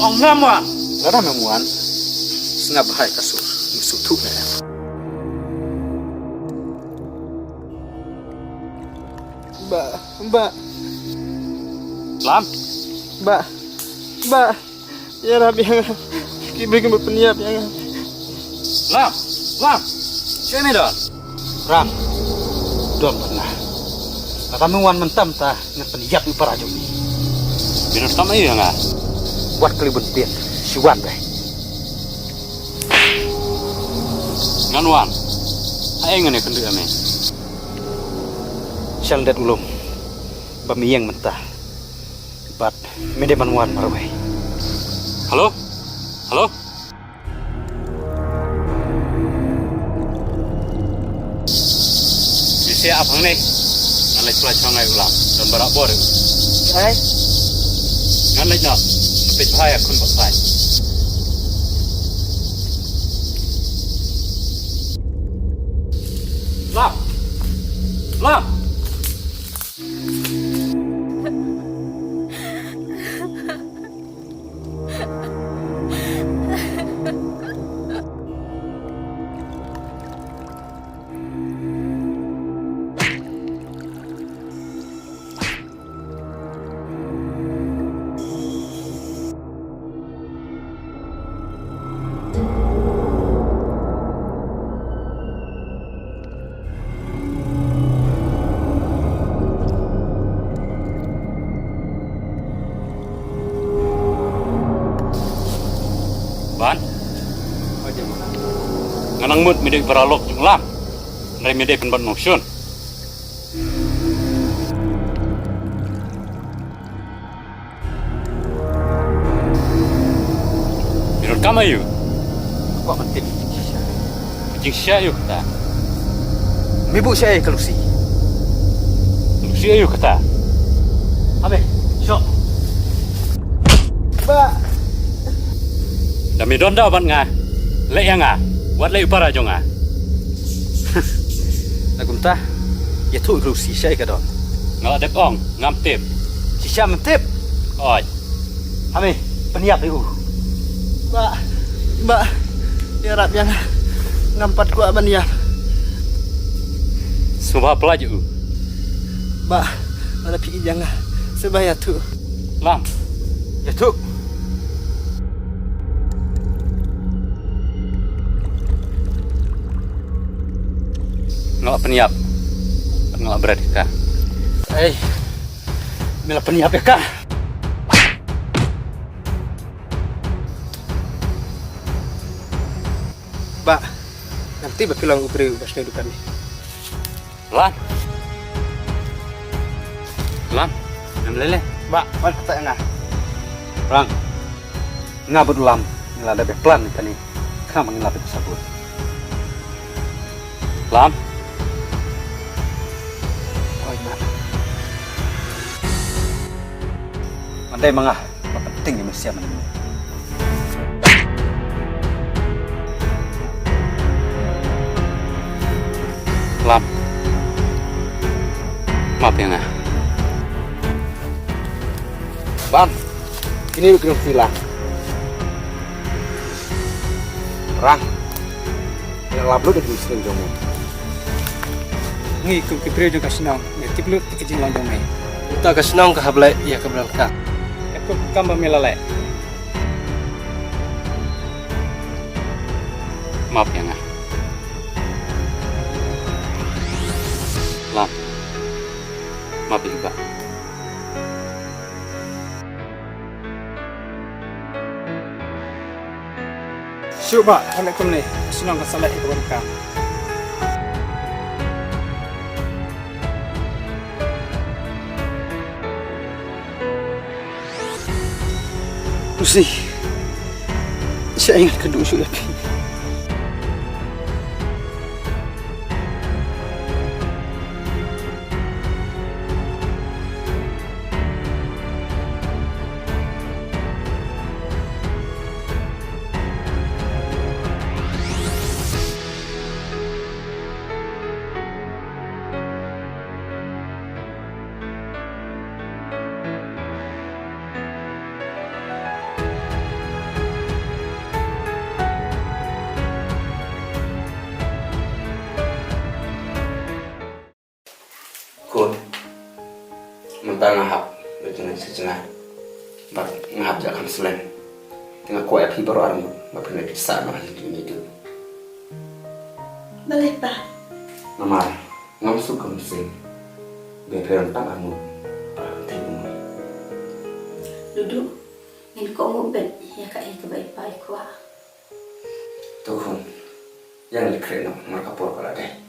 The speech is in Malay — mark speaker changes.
Speaker 1: ang ngaman. Lara memuan. Sengah bahaya kasur. Musuh tu na.
Speaker 2: Mbak.
Speaker 1: Lam.
Speaker 2: Mbak. Ya Rabbi yang berikan berpeniap yang.
Speaker 1: Lam. Sini dah. Ram. Dom pernah. Kami wan mentam ta ngan penjap ni para jom ni. Binar tam ai nga. Buat kelibut pian. Siwan dah. Ngan wan. Ai ngene kendu ame. Siang dat ulum. Bamiyang mentah. Bat medeman wan marawai. Halo? Bisa apa ni? Ngalai pula cangai ulang dan berak bor.
Speaker 2: Hai.
Speaker 1: Ngalai nak. Sampai bahaya kun bakai. Lam. Ban, nganang mut midek beralok jumlah, dari midek penbat notion. Menurut kamu yuk,
Speaker 2: Kok mati?
Speaker 1: kucing siapa yuk kata,
Speaker 2: Mibu saya kelusi.
Speaker 1: siapa yuk kata. Abe, syok.
Speaker 2: Mbak.
Speaker 1: Dami donda ban nga, lek yang nga, buat lek para jong nga.
Speaker 2: Nagumta. Ya tu kelusi saya kadon.
Speaker 1: Ngalak dek ong, ngam tip,
Speaker 2: Sisa mentip.
Speaker 1: oi.
Speaker 2: Ame, peniap iu. Mbak. Ya Rabbi yang ngampat ku abaniap.
Speaker 1: Subah pelaju.
Speaker 2: Mbak, ada pikir jangan sebaya tu.
Speaker 1: Lam,
Speaker 2: Ya tu.
Speaker 1: ngalak peniap, ngalak berat ka.
Speaker 2: Mila peniap ya kak. Mbak, nanti bakilang ubri ubasnya dukan ni.
Speaker 1: Lam, lele.
Speaker 2: Mbak, mana kata yang ngah?
Speaker 1: Rang, ngabut lam, ngelada plan tadi, kamu ngelapit sabut. Lam,
Speaker 2: Oh, Mbak.
Speaker 1: mandai mangah, penting ni mesti aman. Lam, maaf ya ngah.
Speaker 2: Bang, ini bikin silang. Rang, yang lablu dah disering jomu.
Speaker 3: Ngi kum kipre jo kasnong ne tiplu tikijing lang dong mai
Speaker 2: Kita kesenang ke hablai ia ke belakang.
Speaker 3: ekko kamba melale
Speaker 1: Maaf ya ngah. Lam, maaf ya Pak.
Speaker 3: Syuba kale kum ne kasnong ka salai ko ka
Speaker 2: Usi, saya ingat kedua sudah. ngahap dengan sejenak bar ngahap jakan selain tengah kue api baru armu bapak nak kisah mah ini itu
Speaker 4: Boleh ba?
Speaker 2: namar ngam suka mesin beberan tak armu perhenti umur
Speaker 4: Duduk. Ini kok mau ben ya kak itu baik-baik wah.
Speaker 2: Tuhun yang dikira mereka por kalau deh